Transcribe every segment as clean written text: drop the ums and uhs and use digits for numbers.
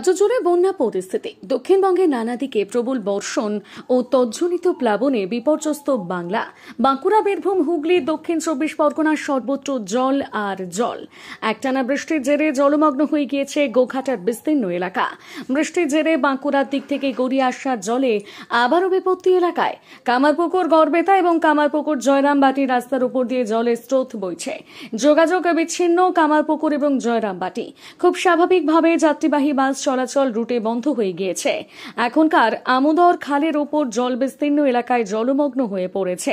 রাজ্য জুড়ে বন্যা পরিস্থিতি। দক্ষিণবঙ্গের নানা দিকে প্রবল বর্ষণ ও তজ্জনিত প্লাবনে বিপর্যস্ত বাংলা। বাঁকুড়া, বীরভূম, হুগলি, দক্ষিণ 24 পরগনার সর্বত্র জল আর জল। একটানা বৃষ্টির জেরে জলমগ্ন হয়ে গিয়েছে গোঘাটার বিস্তীর্ণ এলাকা। বৃষ্টির জেরে বাঁকুড়ার দিক থেকে গড়িয়ে আসা জলে আবারও বিপত্তি এলাকায়। কামারপুকুর, গড়বেতা এবং কামারপুকুর জয়রামবাটি রাস্তার উপর দিয়ে জলের স্রোত বইছে। যোগাযোগ বিচ্ছিন্ন কামারপুকুর এবং জয়রামবাটি। খুব স্বাভাবিকভাবে যাত্রীবাহী বাস চলাচল রুটে বন্ধ হয়ে গিয়েছে। এখনকার আমোদর খালের ওপর জল বিস্তীর্ণ এলাকায় জলমগ্ন হয়ে পড়েছে।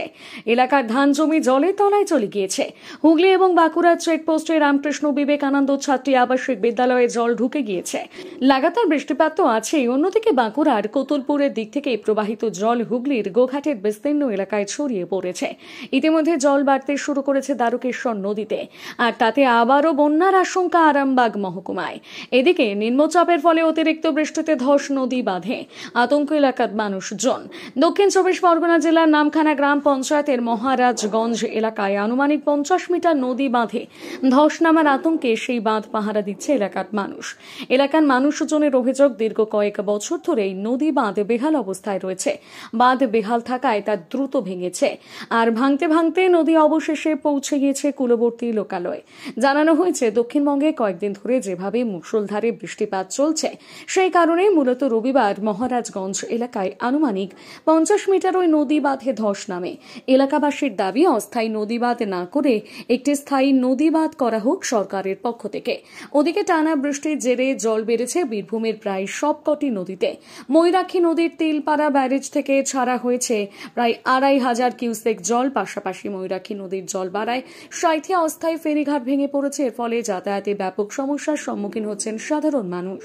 এলাকার ধান জমি জলের তলায় চলে গিয়েছে। হুগলি এবং বাঁকুড়ার চেকপোস্টে রামকৃষ্ণ বিবেকানন্দ ছাত্রী আবাসিক বিদ্যালয়ে জল ঢুকে গিয়েছে। লাগাতার বৃষ্টিপাত তো আছেই, অন্যদিকে বাঁকুড়ার কোতুলপুরের দিক থেকে প্রবাহিত জল হুগলির গোঘাটের বিস্তীর্ণ এলাকায় ছড়িয়ে পড়েছে। ইতিমধ্যে জল বাড়তে শুরু করেছে দ্বারকেশ্বর নদীতে, আর তাতে আবারও বন্যার আশঙ্কা আরামবাগ মহকুমায়। এদিকে নিম্নচাপের ফলে অতিরিক্ত বৃষ্টিতে ধস নদী বাঁধে, আতঙ্ক এলাকার মানুষজন। দক্ষিণ 24 পরগনা জেলার নামখানা গ্রাম পঞ্চায়েতের মহারাজগঞ্জ এলাকায় আনুমানিক 50 মিটার নদী বাঁধে। ধস নামার আতঙ্কে সেই বাঁধ পাহারা দিচ্ছে এলাকার মানুষ। এলাকার মানুষজনের অভিযোগ, দীর্ঘ কয়েক বছর ধরেই নদী বাঁধ বেহাল অবস্থায় রয়েছে। বাঁধ বেহাল থাকায় তা দ্রুত ভেঙেছে, আর ভাঙতে ভাঙতে নদী অবশেষে পৌঁছে গিয়েছে কূলবর্তী লোকালয়ে। জানানো হয়েছে, দক্ষিণবঙ্গে কয়েকদিন ধরে যেভাবে মুষলধারে বৃষ্টিপাত চলছে, সেই কারণে মূলত রবিবার মহারাজগঞ্জ এলাকায় আনুমানিক 50 মিটার ওই নদী বাঁধে ধস নামে। এলাকাবাসীর দাবি, অস্থায়ী নদী বাঁধ না করে একটি স্থায়ী নদী বাঁধ করা হোক সরকারের পক্ষ থেকে। ওদিকে টানা বৃষ্টির জেরে জল বেড়েছে বীরভূমের প্রায় সবকটি নদীতে। ময়ূরাক্ষী নদীর তিলপাড়া ব্যারেজ থেকে ছাড়া হয়েছে প্রায় 2,500 কিউসেক জল। পাশাপাশি ময়ূরাক্ষী নদীর জল বাড়ায় সাঁইথিয়া অস্থায়ী ফেরিঘাট ভেঙে পড়েছে। এর ফলে যাতায়াতে ব্যাপক সমস্যার সম্মুখীন হচ্ছেন সাধারণ মানুষ।